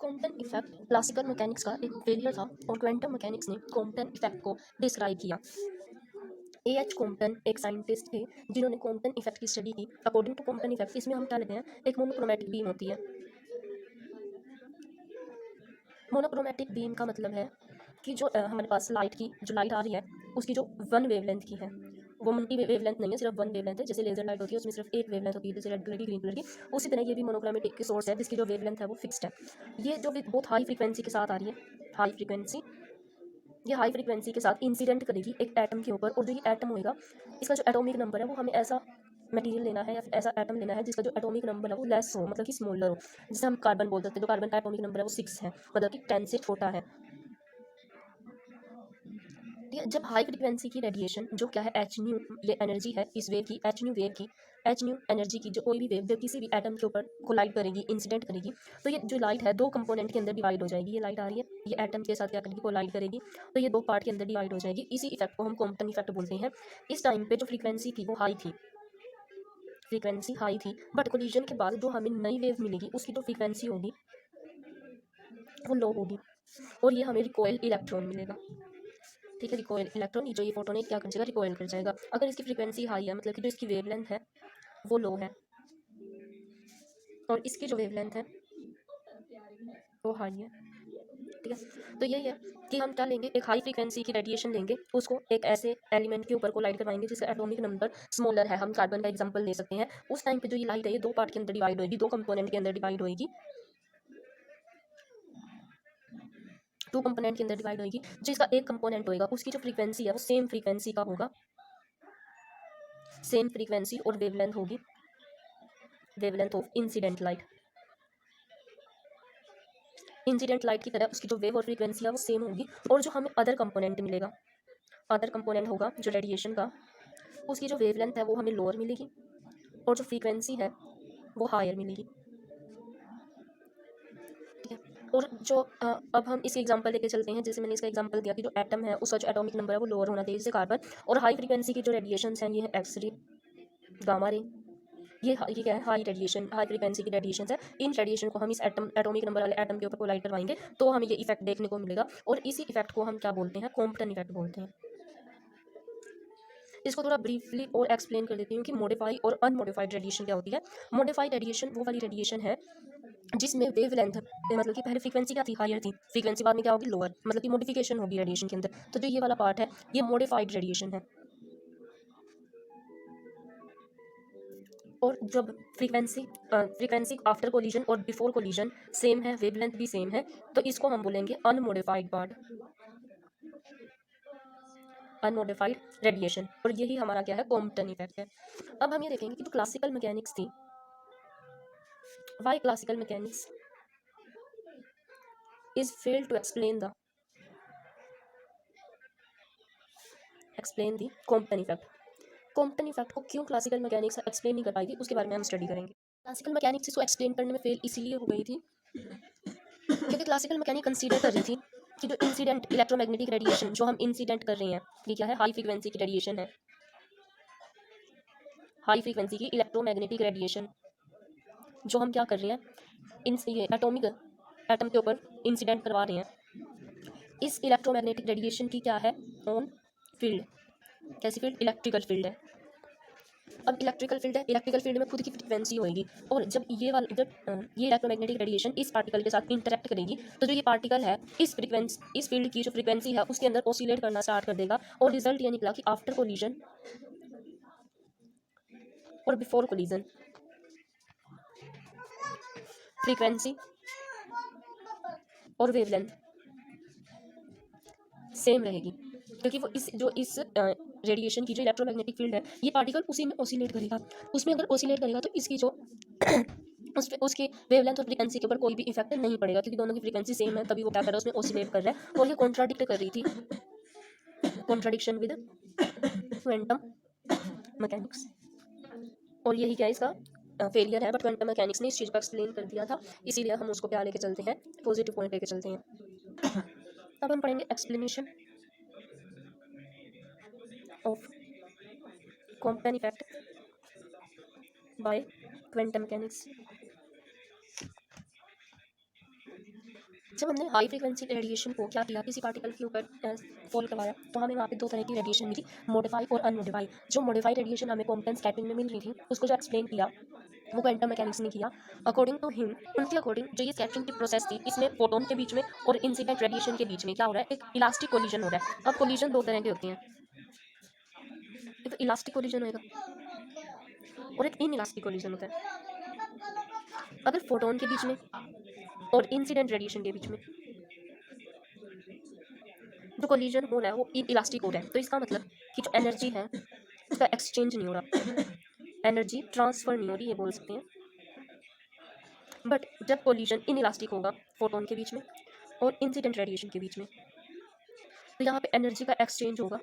Quantum effect classical mechanics का एक failure था और क्वांटम मैकेनिक्स ने क्वांटम इफेक्ट को डिस्क्राइब किया। एएच कॉम्पटन एक साइंटिस्ट थे जिन्होंने क्वांटम इफेक्ट की स्टडी की। अकॉर्डिंग टू क्वांटम इफेक्ट इसमें हम क्या लेते हैं, एक मोनोक्रोमैटिक बीम होती है। मोनोक्रोमैटिक बीम का मतलब है कि जो हमारे पास लाइट की जो लाइट आ रही है उसकी जो वन वेवलेंथ की है वो मल्टी वेवलेंथ नहीं है, सिर्फ वन वेवलेंथ है। जैसे लेजर लाइट होती है उसमें सिर्फ एक वेवलेंथ होती है, जैसे रेड कलर की, ग्रीन कलर की। उसी तरह ये भी मोनोक्रोमैटिक की सोर्स है जिसकी जो वेवलेंथ है वो फिक्स्ड है। ये जो बहुत हाई फ्रीक्वेंसी के साथ आ रही है, हाई फ्रीक्वेंसी, ये हाई फ्रीक्वेंसी के साथ इंसिडेंट करेगी एक एटम के ऊपर। और जो ये एटम होएगा इसका जो एटॉमिक नंबर है वो हमें ऐसा मटेरियल लेना है या फिर ऐसा एटम लेना है जिसका जो एटॉमिक नंबर है वो लेस हो, मतलब कि स्मॉलर हो। जैसे हम कार्बन बोल सकते हैं, जो कार्बन का एटॉमिक नंबर है वो 6 है, मतलब कि 10 से छोटा है। ठीक है, जब हाई फ्रीक्वेंसी की रेडिएशन जो क्या है एच न्यू, ये एनर्जी है इस वेव की, एच न्यू वेव की, एच न्यू एनर्जी की, जो कोई भी वेव जो किसी भी एटम के ऊपर कोलाइड करेगी, इंसिडेंट करेगी, तो ये जो लाइट है दो कंपोनेंट के अंदर डिवाइड हो जाएगी। ये लाइट आ रही है, ये एटम के साथ क्या करेगी, कोलाइड करेगी, तो ये दो पार्ट के अंदर डिवाइड हो जाएगी। इसी इफेक्ट को हम क्वांटम इफेक्ट बोलते हैं। इस टाइम पे जो फ्रीक्वेंसी थी वो हाई थी, फ्रीक्वेंसी हाई थी, बट कोलिजन के बाद जो हमें नई वेव मिलेगी उसकी जो फ्रीक्वेंसी होगी वो लो होगी और ये हमें रिकॉइल इलेक्ट्रॉन मिलेगा। ठीक है, रिकॉइल इलेक्ट्रॉन, जो ये फोटोन है क्या कर जाएगा, रिकॉइल कर जाएगा। अगर इसकी फ्रीक्वेंसी हाई है मतलब कि जो इसकी वेवलेंथ है वो लो है और इसकी जो वेवलेंथ है वो हाई है। ठीक है, तो यही है कि हम क्या लेंगे, एक हाई फ्रीक्वेंसी की रेडिएशन लेंगे, उसको एक ऐसे एलिमेंट के ऊपर कोलाइड करवाएंगे जिसका एटॉमिक नंबर स्मॉलर है। हम कार्बन का एग्जांपल ले सकते हैं। उस टाइम पे जो ये लाइट है ये दो पार्ट के अंदर डिवाइड होगी, दो कंपोनेंट के अंदर डिवाइड होगी, टू कंपोनेंट के अंदर डिवाइड होगी। जिसका एक कंपोनेंट होगा उसकी जो फ्रीक्वेंसी है वो सेम फ्रीक्वेंसी का होगा, सेम फ्रीक्वेंसी और वेवलेंथ होगी, wavelength of incident light. Incident light की तरह उसकी जो वेव और फ्रीक्वेंसी है वो सेम होगी। और जो हमें अदर कंपोनेंट मिलेगा, अदर कंपोनेंट होगा जो रेडिएशन का, उसकी जो वेवलेंथ है वो हमें लोअर मिलेगी और जो फ्रीक्वेंसी है वो हायर मिलेगी। ठीक है, और जो अब हम इसके एग्जांपल लेके चलते हैं। जैसे मैंने इसका एग्जांपल दिया कि जो एटम है उसका जो एटॉमिक नंबर है वो लोअर होना चाहिए, जैसे कार्बन। और हाई फ्रीक्वेंसी की जो रेडिएशन हैं ये है एक्स रे, गामा रे, ये क्या है, हाई रेडिएशन, हाई फ्रीक्वेंसी की रेडिएशन है। इन रेडिएशन को हम इस एटॉमिक नंबर वाले एटम के ऊपर कोलाइड करवाएंगे तो हमें ये इफेक्ट देखने को मिलेगा। और इसी इफेक्ट को हम क्या बोलते हैं, कॉम्पटन इफेक्ट बोलते हैं। इसको थोड़ा ब्रीफली और एक्सप्लेन कर देती हूँ कि मॉडिफाई और अनमॉडिफाइड रेडिएशन क्या होती है। मॉडिफाइड रेडिएशन वो वाली रेडिएशन है जिसमें वेवलेंथ, मतलब कि पहले फ्रीक्वेंसी क्या थी, हायर थी, फ्रीक्वेंसी बाद में क्या होगी, लोअर, मतलब कि मॉडिफिकेशन होगी रेडिएशन के अंदर। तो जो ये वाला पार्ट है ये मॉडिफाइड रेडिएशन है। और जब फ्रीक्वेंसी आफ्टर कोलिजन और बिफोर कोलिजन सेम है, वेवलेंथ भी सेम है, तो इसको हम बोलेंगे अनमोडिफाइड पार्ट, अनमोडिफाइड रेडिएशन। और यही हमारा क्या है, कॉम्पटन इफेक्ट है। अब हम ये देखेंगे कि जो क्लासिकल मैकेनिक्स थी, why classical mechanics is fail to explain the Compton effect. Compton effect को क्यों क्लासिकल मैकेनिक्स एक्सप्लेन नहीं कर पाई थी उसके बारे में हम स्टडी करेंगे। क्लासिकल मैकेनिक्स इसको एक्सप्लेन करने में फेल इसीलिए हो गई थी क्योंकि क्लासिकल मैकेनिक कंसीडर कर रही थी कि जो इंसिडेंट इलेक्ट्रोमैग्नेटिक रेडिएशन जो हम इंसिडेंट कर रहे हैं ये क्या है, हाई फ्रीक्वेंसी की रेडिएशन है, हाई फ्रीक्वेंसी की इलेक्ट्रोमैग्नेटिक रेडिएशन जो हम क्या कर रहे हैं, ये एटम के ऊपर इंसिडेंट करवा रहे हैं। इस इलेक्ट्रोमैग्नेटिक रेडिएशन की क्या है, ऑन फील्ड, कैसी फील्ड, इलेक्ट्रिकल फील्ड है। अब इलेक्ट्रिकल फील्ड है, इलेक्ट्रिकल फील्ड में खुद की फ्रीक्वेंसी होगी। और जब ये इलेक्ट्रोमैग्नेटिक रेडिएशन इस पार्टिकल के साथ इंटरेक्ट करेगी तो जो ये पार्टिकल है इस फील्ड की जो फ्रीक्वेंसी है उसके अंदर ऑसिलेट करना स्टार्ट कर देगा। और रिजल्ट ये निकला कि आफ्टर कोलिजन और बिफोर कोलिजन फ्रीक्वेंसी और वेवलेंथ सेम रहेगी, क्योंकि वो इस रेडिएशन की जो इलेक्ट्रोमैग्नेटिक फील्ड है ये पार्टिकल उसी में ऑसिलेट करेगा। उसमें अगर ऑसिलेट करेगा तो इसकी जो उसके वेवलेंथ और फ्रीक्वेंसी के ऊपर कोई भी इफेक्ट नहीं पड़ेगा, क्योंकि दोनों की फ्रीक्वेंसी सेम है, तभी वो क्या कर रहा है, उसमें ऑसिलेट कर रहा है। और ये कॉन्ट्राडिक्ट कर रही थी, कॉन्ट्राडिक्शन विद क्वांटम मैकेनिक्स। और यही क्या इसका फेलियर है, बट क्वांटम मैकेनिक्स ने इस चीज़ को एक्सप्लेन कर दिया था, इसीलिए हम उसको क्या लेके चलते हैं, पॉजिटिव पॉइंट लेके चलते हैं। अब हम पढ़ेंगे explanation of quantum effect bye quantum mechanics. जब हमने हाई फ्रीक्वेंसी रेडिएशन को क्या किया, किसी पार्टिकल के ऊपर फॉल करवाया, तो हमें वहाँ पे दो तरह की रेडिएशन मिली, मॉडिफाई और अनमॉडिफाई। जो मॉडिफाई रेडिएशन हमें क्वांटम स्कैटरिंग में मिल रही थी, उसको जो एक्सप्लेन किया वो क्वांटम मैकेनिक्स ने किया। अकॉर्डिंग टू हिम, उनके अकॉर्डिंग जो ये स्कैटरिंग की प्रोसेस थी, इसमें फोटोन के बीच में और इंसिडेंट रेडिएशन के बीच में क्या हो रहा है, एक इलास्टिक कोलिजन हो रहा है। अब कोलिजन दो तरह के होते हैं, एक इलास्टिक कोलिजन होगा और एक इन इलास्टिक कोलिजन होता है। अगर फोटोन के बीच में और इंसिडेंट रेडिएशन के बीच में जो कोलिजन हो रहा है वो इन इलास्टिक हो रहा है, तो इसका मतलब कि जो एनर्जी है उसका एक्सचेंज नहीं हो रहा, एनर्जी ट्रांसफर नहीं हो रही, ये बोल सकते हैं। बट जब कोलिजन इन इलास्टिक होगा फोटोन के बीच में और इंसिडेंट रेडिएशन के बीच में, तो यहाँ पे एनर्जी का एक्सचेंज होगा,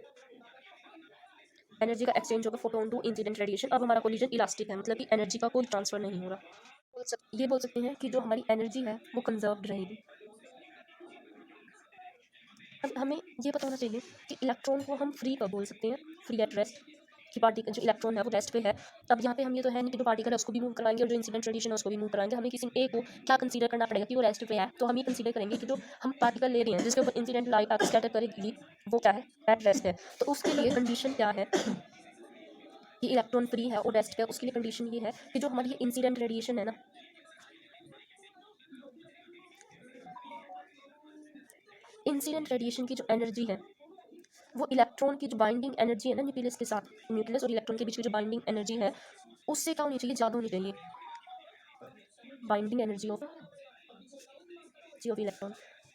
एनर्जी का एक्सचेंज होगा फोटोन टू इंसिडेंट रेडिएशन। अब हमारा कोलिजन इलास्टिक है, मतलब कि एनर्जी का कोई ट्रांसफर नहीं हो रहा। ये बोल सकते हैं कि जो हमारी एनर्जी है वो कंजर्व्ड रहेगी। अब हमें ये पता होना चाहिए कि इलेक्ट्रॉन को हम फ्री कब बोल सकते हैं, फ्री एट रेस्ट, कि पार्टिकल जो इलेक्ट्रॉन है वो रेस्ट पे है। अब यहाँ पे हम ये तो है नहीं कि जो पार्टिकल है उसको भी मूव कराएंगे और जो इंसिडेंट रेडिएशन है उसको भी मूव कराएंगे। हमें किसी एक को क्या कंसीडर करना पड़ेगा कि वो रेस्ट पे है, तो हम ये कंसीडर करेंगे कि जो हम पार्टिकल ले रहे हैं जिसके ऊपर इंसिडेंट लाइट आकर स्कैटर करेगी वो क्या है, एट रेस्ट है। तो उसके लिए कंडीशन क्या है कि इलेक्ट्रॉन फ्री है और रेस्ट पे है, उसके लिए कंडीशन ये है कि जो हमारी इंसिडेंट रेडिएशन है ना, इंसिडेंट रेडिएशन की जो एनर्जी है वो इलेक्ट्रॉन की जो बाइंडिंग एनर्जी है ना न्यूक्लियस के साथ, न्यूक्लियस और इलेक्ट्रॉन के बीच की जो बाइंडिंग एनर्जी है उससे क्या होनी चाहिए, ज़्यादा होनी चाहिए, बाइंडिंग एनर्जी ऑफ इलेक्ट्रॉन।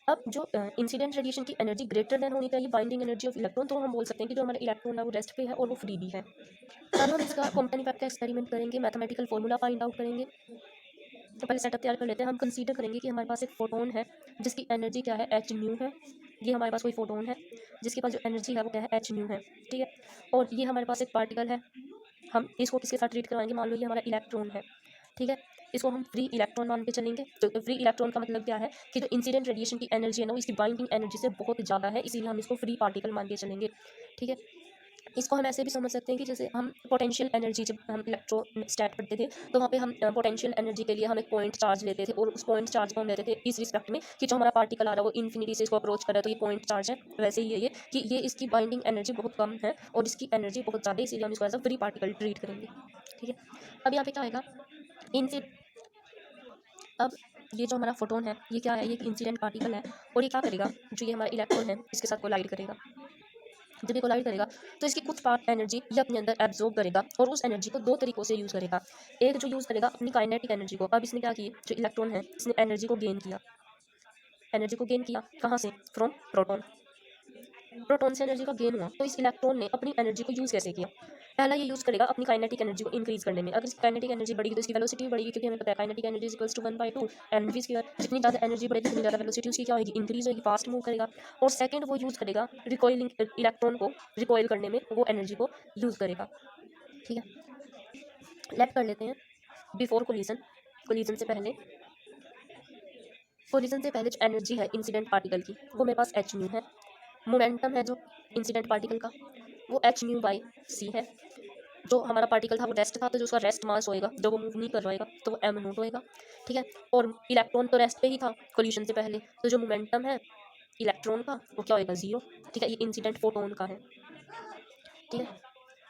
अब जो इंसिडेंट रेडिएशन की एनर्जी ग्रेटर देन होनी चाहिए बाइंडिंग एनर्जी ऑफ इलेक्ट्रॉन, तो हम बोल सकते हैं कि जो हमारा इलेक्ट्रॉन है वो रेस्ट पे है और वो फ्री भी है। अब हम इसका क्वांटम इफेक्ट का एक्सपेरिमेंट करेंगे, मैथमेटिकल फॉर्मूला फाइंड आउट करेंगे। तो पहले सेटअप तैयार कर लेते हैं। हम कंसीडर करेंगे कि हमारे पास एक फोटोन है जिसकी एनर्जी क्या है, एच न्यू है। ये हमारे पास कोई फोटोन है जिसके पास जो एनर्जी है वो क्या है, एच न्यू है, ठीक है। और ये हमारे पास एक पार्टिकल है, हम इसको किसके साथ ट्रीट करवाएंगे, मान लो ये हमारा इलेक्ट्रॉन है, ठीक है। इसको हम फ्री इलेक्ट्रॉन मान के चलेंगे। तो फ्री इलेक्ट्रॉन का मतलब क्या है कि जो इंसिडेंट रेडिएशन की एनर्जी है ना वो इसकी बाइंडिंग एनर्जी से बहुत ज़्यादा है, इसीलिए हम इसको फ्री पार्टिकल मान के चलेंगे, ठीक है। इसको हम ऐसे भी समझ सकते हैं कि जैसे हम पोटेंशियल एनर्जी, जब हम इलेक्ट्रो स्टैट पढ़ते थे तो वहाँ पे हम पोटेंशियल एनर्जी के लिए हम एक पॉइंट चार्ज लेते थे और उस पॉइंट चार्ज को हम लेते थे इस रिस्पेक्ट में कि जो हमारा पार्टिकल आ रहा है वो इन्फिनिटी से इसको अप्रोच कर रहा है तो ये पॉइंट चार्ज है। वैसे ही ये कि ये इसकी बाइंडिंग एनर्जी बहुत कम है और इसकी एनर्जी बहुत ज़्यादा है, इसीलिए हम इसको as a free particle treat करेंगे, ठीक है। अब यहाँ पे क्या आएगा, इनसे अब ये जो हमारा फोटोन है ये क्या है, ये इंसिडेंट पार्टिकल है और ये क्या करेगा, जो ये हमारा इलेक्ट्रॉन है इसके साथ कोलाइड करेगा। जब ये कोलाइड करेगा तो इसकी कुछ पार्ट एनर्जी ये अपने अंदर एब्जॉर्ब करेगा और उस एनर्जी को दो तरीकों से यूज़ करेगा। एक जो यूज़ करेगा अपनी काइनेटिक एनर्जी को। अब इसने क्या की, जो इलेक्ट्रॉन है इसने एनर्जी को गेन किया, एनर्जी को गेन किया कहाँ से, फ्रॉम प्रोटॉन। प्रोटॉन से एनर्जी का गेन हुआ तो इस इलेक्ट्रॉन ने अपनी एनर्जी को यूज़ कैसे किया, पहला ये यूज़ करेगा अपनी काइनेटिक एनर्जी को इंक्रीज करने में। अगर इसकी काइनेटिक एनर्जी बढ़ेगी तो इसकी वेलोसिटी बढ़ेगी, क्योंकि हमें पता है kinetic energy equals to 1/2 mv square. जितनी ज़्यादा एनर्जी बढ़ेगी उतनी ज़्यादा वेलोसिटी उसकी क्या होगी, इंक्रीज होगी, फास्ट मूव करेगा। और सेकंड वो यूज़ करेगा रिकॉइलिंग, इलेक्ट्रॉन को रिकॉइल करने में वो एनर्जी को यूज़ करेगा, ठीक है। लेट कर लेते हैं बिफोर कोलिजन, कोलिजन से पहले, कोलिजन से पहले जो एनर्जी है इंसिडेंट पार्टिकल की वो मेरे पास एच न्यू है। मोमेंटम है जो इंसिडेंट पार्टिकल का वो एच न्यू बाई सी है। जो हमारा पार्टिकल था वो रेस्ट था तो जो उसका रेस्ट मास होएगा, जो वो मूव नहीं कर पाएगा तो वो एम नोट होएगा, ठीक है। और इलेक्ट्रॉन तो रेस्ट पे ही था कोलिजन से पहले, तो जो मोमेंटम है इलेक्ट्रॉन का वो क्या होएगा, जीरो, ठीक है। ये इंसिडेंट फोटोन का है, ठीक है।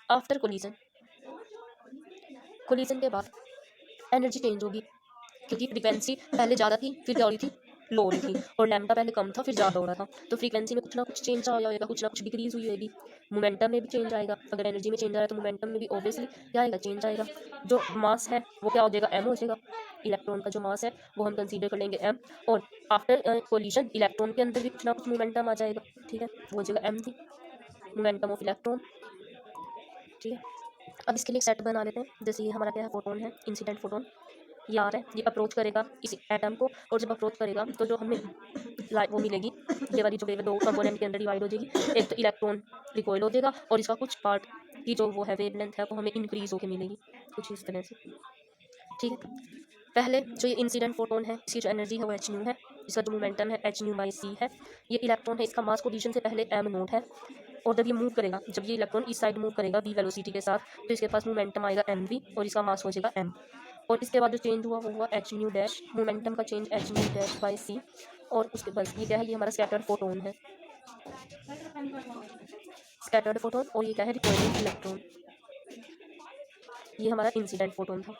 आफ्टर कोलिजन, कोलिजन के बाद एनर्जी चेंज होगी, क्योंकि फ्रीक्वेंसी पहले ज़्यादा थी फिर क्या हो रही थी, लो हो रही थी, और लैम्डा पहले कम था फिर ज़्यादा हो रहा था, तो फ्रीक्वेंसी में कुछ ना कुछ चेंज आया होगा, कुछ ना कुछ डिक्रीज हुई होगी। मोमेंटम में भी चेंज आएगा, अगर एनर्जी में चेंज आ रहा है तो मोमेंटम में भी ऑब्वियसली क्या आएगा, चेंज आएगा। जो मास है वो क्या हो जाएगा, एम हो जाएगा। इलेक्ट्रॉन का जो मास है वो हम कंसीडर कर लेंगे एम, और आफ्टर कोलिजन इलेक्ट्रॉन के अंदर भी कुछ ना कुछ मोमेंटम आ जाएगा, ठीक है, वो हो जाएगा एम भी, मोमेंटम ऑफ इलेक्ट्रॉन, ठीक है। अब इसके लिए एक सेट बना लेते हैं। जैसे ये हमारा क्या है, फोटोन है, इंसिडेंट फोटोन, ये आ रहा है, ये अप्रोच करेगा इस एटम को, और जब अप्रोच करेगा तो जो हमें लाइट वो मिलेगी, ये वाली जो वेव दो कंपोनेंट के अंदर डिवाइड हो जाएगी। एक तो इलेक्ट्रॉन रिकॉइल हो जाएगा और इसका कुछ पार्ट की जो वो है वेव लेंथ है वो हमें इंक्रीज होकर मिलेगी, कुछ इस तरह से, ठीक है। पहले जो ये इंसिडेंट फोटोन है इसकी जो एनर्जी है वो एच न्यू है, इसका जो मोमेंटम है एच न्यू बाई सी है। ये इलेक्ट्रॉन है, इसका मास कोलिजन से पहले एम नोट है, और जब ये मूव करेगा, जब ये इलेक्ट्रॉन इस साइड मूव करेगा वी वेलोसिटी के साथ, तो इसके पास मोमेंटम आएगा एम वी और इसका मास हो जाएगा एम। और इसके बाद जो चेंज हुआ वो हुआ एच न्यू डैश, मोमेंटम का change H nu dash by C. और उसके बाद ये क्या है, ये हमारा स्कैटर्ड फोटोन है, स्कैटर्ड फोटोन। और ये क्या है, रिकॉइलिंग इलेक्ट्रॉन, ये हमारा इंसिडेंट फोटोन था।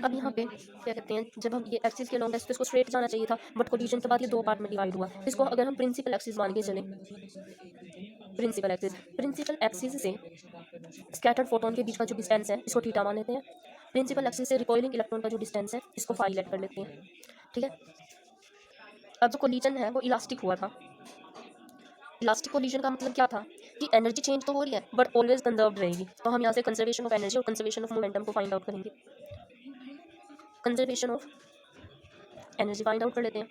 अब यहाँ पे क्या कहते हैं, जब हम ये एक्सिस के लॉन्ग तो इसको स्ट्रेट जाना चाहिए था, बट कोलिजन के बाद ये दो पार्ट में डिवाइड हुआ। इसको अगर हम प्रिंसिपल एक्सिस मान के चलें, प्रिंसिपल एक्सिस से स्कैटर्ड फोटोन के बीच का जो डिस्टेंस है इसको थीटा मान लेते हैं। प्रिंसिपल एक्सिस से रिकॉइलिंग इलेक्ट्रॉन का जो डिस्टेंस है इसको फाई लेट कर लेते हैं, ठीक है। अब जो कोलिजन है वो इलास्टिक हुआ था। इलास्टिक कोलिजन का मतलब क्या था कि एनर्जी चेंज तो हो रही है बट ऑलवेज कंजर्व्ड रहेगी। तो हम यहाँ से कंजर्वेशन ऑफ एनर्जी और कंजर्वेशन ऑफ मोमेंटम को फाइंड आउट करेंगे। Conservation of energy find out कर लेते हैं।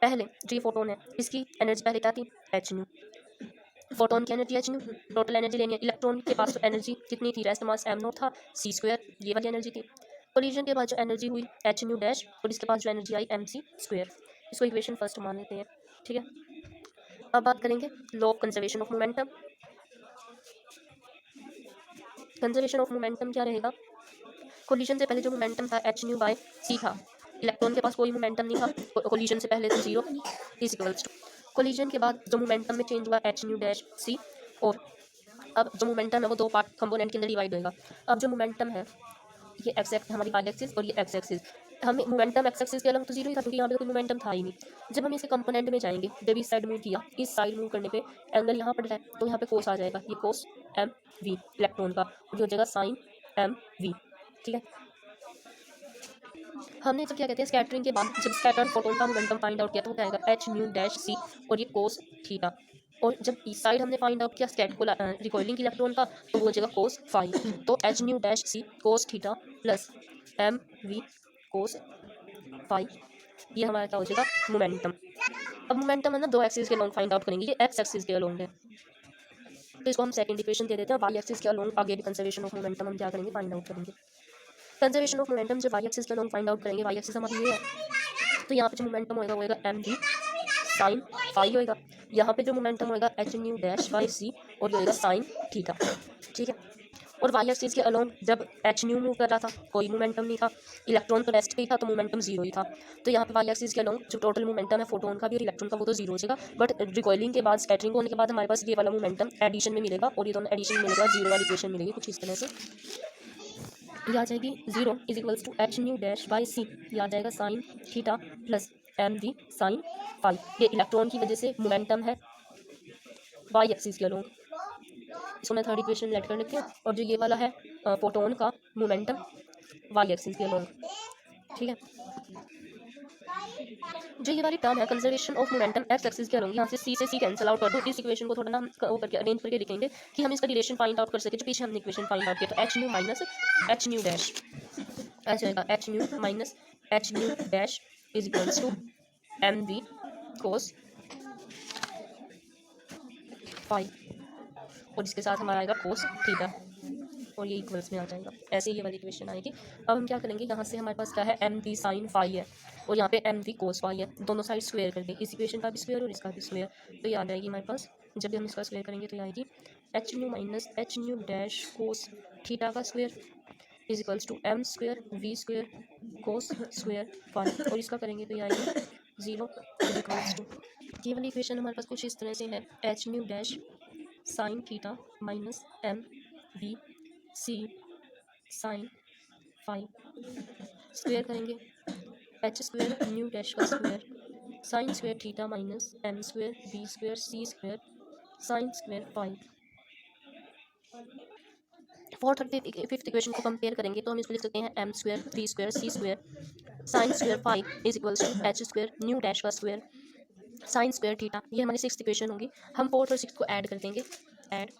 पहले जो ये फोटोन है इसकी एनर्जी पहले क्या थी, एच न्यू। फोटोन की energy H new, total energy लेनी है। इलेक्ट्रॉन के पास तो एनर्जी कितनी थी, रेस्ट मास एम नॉट था, सी स्क्वायर, ये वाली एनर्जी थी। कोलिजन के बाद जो एनर्जी हुई एच न्यू डैश, और इसके पास जो energy I M C square. इसको इक्वेशन फर्स्ट मान लेते हैं, ठीक है। अब बात करेंगे law of conservation of momentum. Conservation of momentum क्या रहेगा, कोलिजन से पहले जो मोमेंटम था एच न्यू बाय सी था। इलेक्ट्रॉन के पास कोई मोमेंटम नहीं था, कोलिजन से पहले तो zero is equals to, collision के बाद जो मोमेंटम में चेंज हुआ एच न्यू डैश सी। और अब जो मोमेंटम है वो दो पार्ट कंपोनेंट के अंदर डिवाइड होएगा। अब जो मोमेंटम है ये एक्स एक्स हमारी वाई एक्सिस और ये एक्स एक्सिस, हमें मोमेंटम एक्स एक्सिस के अलग तो जीरो ही था क्योंकि यहाँ पे तो कोई मोमेंटम था ही नहीं। जब हम इसके कंपोनेंट में जाएंगे, जब इस साइड मूव किया, इस साइड मूव करने पे एंगल यहाँ पर है तो यहाँ पे कोस आ जाएगा, ये कोस एम वी इलेक्ट्रॉन का, और ये हो जाएगा साइन एम वी, ठीक है। हमने जब क्या कहते हैं स्कैटरिंग के बाद जब स्कैटर्ड फोटोन का मोमेंटम फाइंड आउट किया तो वो क्या आएगा एच न्यू डैश सी, और ये कोस थीटा। और जब इस साइड हमने फाइंड आउट किया स्कैट को रिकॉइलिंग इलेक्ट्रॉन का तो वो हो जाएगा कोस फाइव। तो H nu dash C cos theta plus M V cos five, ये हमारा क्या हो जाएगा मोमेंटम। अब मोमेंटम है ना, दो एक्सिस के अलोंग फाइंड आउट करेंगे, ये एक्स एक्सिस के अलोंग है तो इसको हम सेकंड इक्वेशन दे देते हैं। वाई एक्सिस के अलोंग आगे भी कंजर्वेशन ऑफ मोमेंटम हम क्या करेंगे फाइंड आउट करेंगे। कंजर्वेशन ऑफ मोमेंटम जब वाई एक्सिस के अलोंग फाइंड आउट करेंगे, वाई एक्सिस हमारी ये है, तो यहाँ पे जो मोमेंटम होएगा वो होएगा एम वी साइन फाई होएगा। यहाँ पे जो मोमेंटम होएगा H nu dash by C, और ये होएगा साइन थीटा, ठीक है। और वाई एक्सिस के अलोंग जब एच न्यू मूव कर रहा था कोई मोमेंटम नहीं था, इलेक्ट्रॉन तो रेस्ट पे ही था तो मोमेंटम जीरो ही था। तो यहाँ पे वाई एक्सिस के अलोंग जो टोटल मोमेंटम है फोटोन का भी और इलेक्ट्रॉन का वो तो जीरो हो जाएगा, बट रिकॉइलिंग के बाद स्कैटरिंग होने के बाद हमारे पास ये वाला मोमेंटम एडिशन में मिलेगा, और ये दोनों एडिशन में मिलेगा, जीरो वाली इक्वेशन मिलेगी कुछ इस तरह से। ये आ जाएगी zero is equals to H nu dash by C, ये आ जाएगा sine theta plus M V sine phi. ये इलेक्ट्रॉन की वजह से मोमेंटम है वाई एक्सिस के अलोंग, इसको मैं थर्ड इक्वेशन लेट कर लेती हूँ। और जो ये वाला है फोटोन का मोमेंटम वाई एक्सिस के अलोंग, ठीक है। जो ये वाली टर्म है conservation of momentum x axis के अलोंग, यहाँ से सी कैंसिल आउट कर दो। इस इक्वेशन को थोड़ा ना ऊपर के अरेंज करके लिखेंगे कि हम इसका रिलेशन फाइंड आउट कर सके जो पीछे हमने इक्वेशन फाइंड आउट किया। तो H nu minus H nu dash ऐसे होगा, H nu minus H nu dash is equals to M V cos five, और इसके साथ हमारा आएगा कोस थीटा, और ये इक्वल्स में आ जाएगा। ऐसे ये वाली इक्वेशन आएगी। अब हम क्या करेंगे, यहाँ से हमारे पास क्या है एम वी साइन फाई है और यहाँ पे एम वी कोस फाई है, दोनों साइड स्क्वायर कर दें, इस इक्वेशन का भी स्क्वायर और इसका भी स्क्वायर, तो ये आ जाएगी हमारे पास। जब भी हम इसका स्क्वायर करेंगे तो ये आएगी H nu minus H nu dash cos theta का square is equals to M square V square cos square phi, और इसका करेंगे तो ये आएगी जीरो इज इक्वल्स टू, ये वाली इक्वेशन हमारे पास कुछ इस तरह से है H nu dash sine theta minus M V C sine phi, square करेंगे एच स्क्वायर न्यू डैश का square sine square theta minus M square B square C square sine square phi. Fourth और fifth equation को compare करेंगे तो हम इसको लिख सकते हैं M square B square C square sine square phi is equals to H square nu dash का स्क्वायर साइन स्क्वायर थीटा। ये हमारी सिक्स्थ इक्वेशन होगी। हम फोर्थ और सिक्स्थ को ऐड कर देंगे, add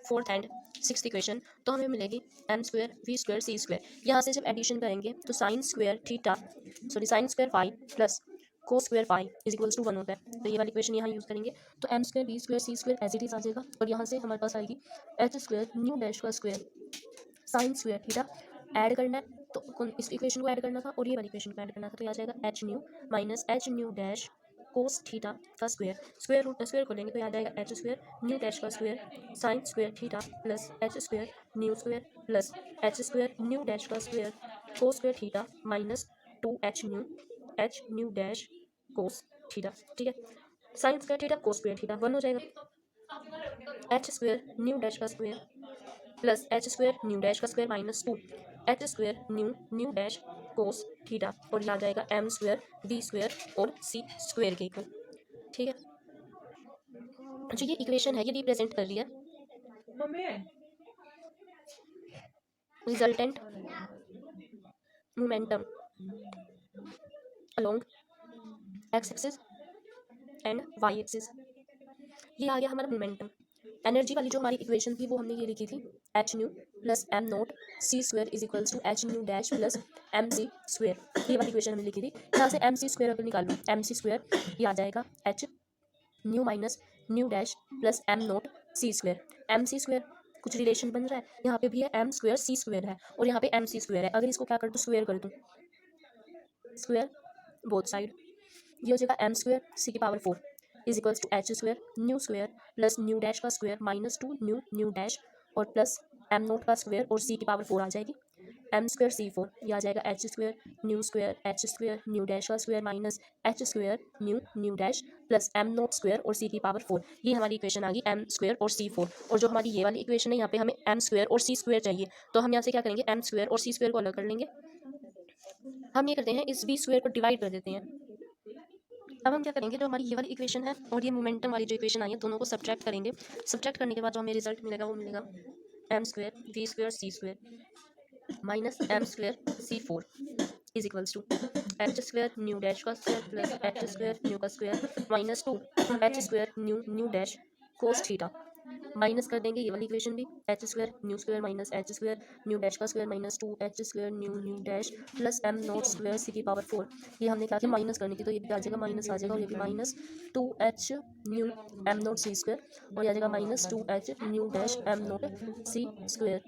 fourth and sixth equation, तो हमें मिलेगी M square V square C square. यहाँ से जब एडिशन करेंगे तो sine square theta sine square phi plus को square phi is equals to one होता है। तो ये वाली इक्वेशन यहाँ यूज़ करेंगे तो M square B square C square as it is आ जाएगा, और यहाँ से हमारे पास आएगी एच स्क्वायर न्यू डैश का square sine square theta. Add करना है तो इस इक्वेशन को ऐड करना था और ये वाली इक्वेशन को ऐड करना था, तो आ जाएगा H nu minus H nu dash cos theta का स्क्वायर, स्क्वायर रूट स्क्वायर को लेंगे तो याद आएगा एच स्क्वायर न्यू डैश का square sine square theta plus H square nu square plus H square nu dash का square cos square theta minus 2h nu dash cos theta, ठीक है। Sine square theta cos square theta 1 हो जाएगा। H square nu dash का square plus H square nu dash का square minus 2 H square nu dash cos theta, और ये आ जाएगा एम स्क्वायर बी स्क्वायर और सी स्क्वायर के इक्वल, ठीक है। जो ये इक्वेशन है ये रिप्रेजेंट कर रही है resultant momentum along X axis and Y axis. ये आ गया हमारा मोमेंटम। एनर्जी वाली जो हमारी इक्वेशन थी वो हमने ये लिखी थी H nu plus M naught C square is equals to H nu dash plus M C square. ये वाली इक्वेशन हमने लिखी थी। यहाँ से एम सी स्क्वायर अगर निकाल लो एम सी स्क्वायर ये आ जाएगा H nu minus nu dash plus M naught C square. M C square कुछ रिलेशन बन रहा है, यहाँ पे भी है एम स्क्वायर सी स्क्वायर है और यहाँ पे एम सी स्क्वायर है। अगर इसको क्या कर दूँ स्क्वायर कर दूँ, स्क्वायर बोथ साइड, ये हो जाएगा एम स्क्वायर सी की power 4 is equals to H square plus nu dash का स्क्वायर माइनस 2 न्यू डैश और प्लस एम नोट का स्क्वायर और सी की पावर 4 आ जाएगी एम स्क्वायर सी 4, ये आ जाएगा एच स्क्वायर न्यू डैश का square minus H square nu dash plus M naught square और सी की पावर 4। ये हमारी इक्वेशन आ गई एम स्क्वायर और सी 4। और जो हमारी ये वाली इक्वेशन है यहाँ पे हमें एम स्क्वायर और सी स्क्वायर चाहिए, तो हम यहाँ से क्या करेंगे एम स्क्वायर और सी स्क्वायर को अलग कर लेंगे। हम ये करते हैं इस बी स्क्वायर को डिवाइड कर देते हैं। अब हम क्या करेंगे, जो हमारी ये वाली इक्वेशन है और ये मोमेंटम वाली जो इक्वेशन आई है दोनों को सब्ट्रैक्ट करेंगे। सब्ट्रैक्ट करने के बाद जो हमें रिजल्ट मिलेगा वो मिलेगा M square V square C square minus M square C 4 is equals to H square nu dash का square plus H square nu का square minus 2 H square nu dash cos theta. Minus कर देंगे ये वाली equation भी H square minus H square nu dash का square minus 2 H square nu dash plus M naught square C की power 4। ये हमने क्या किया माइनस करने की, तो ये भी आ जाएगा माइनस आ जाएगा और ये भी minus 2h nu M naught C square और ये आ जाएगा minus 2h nu dash M naught C square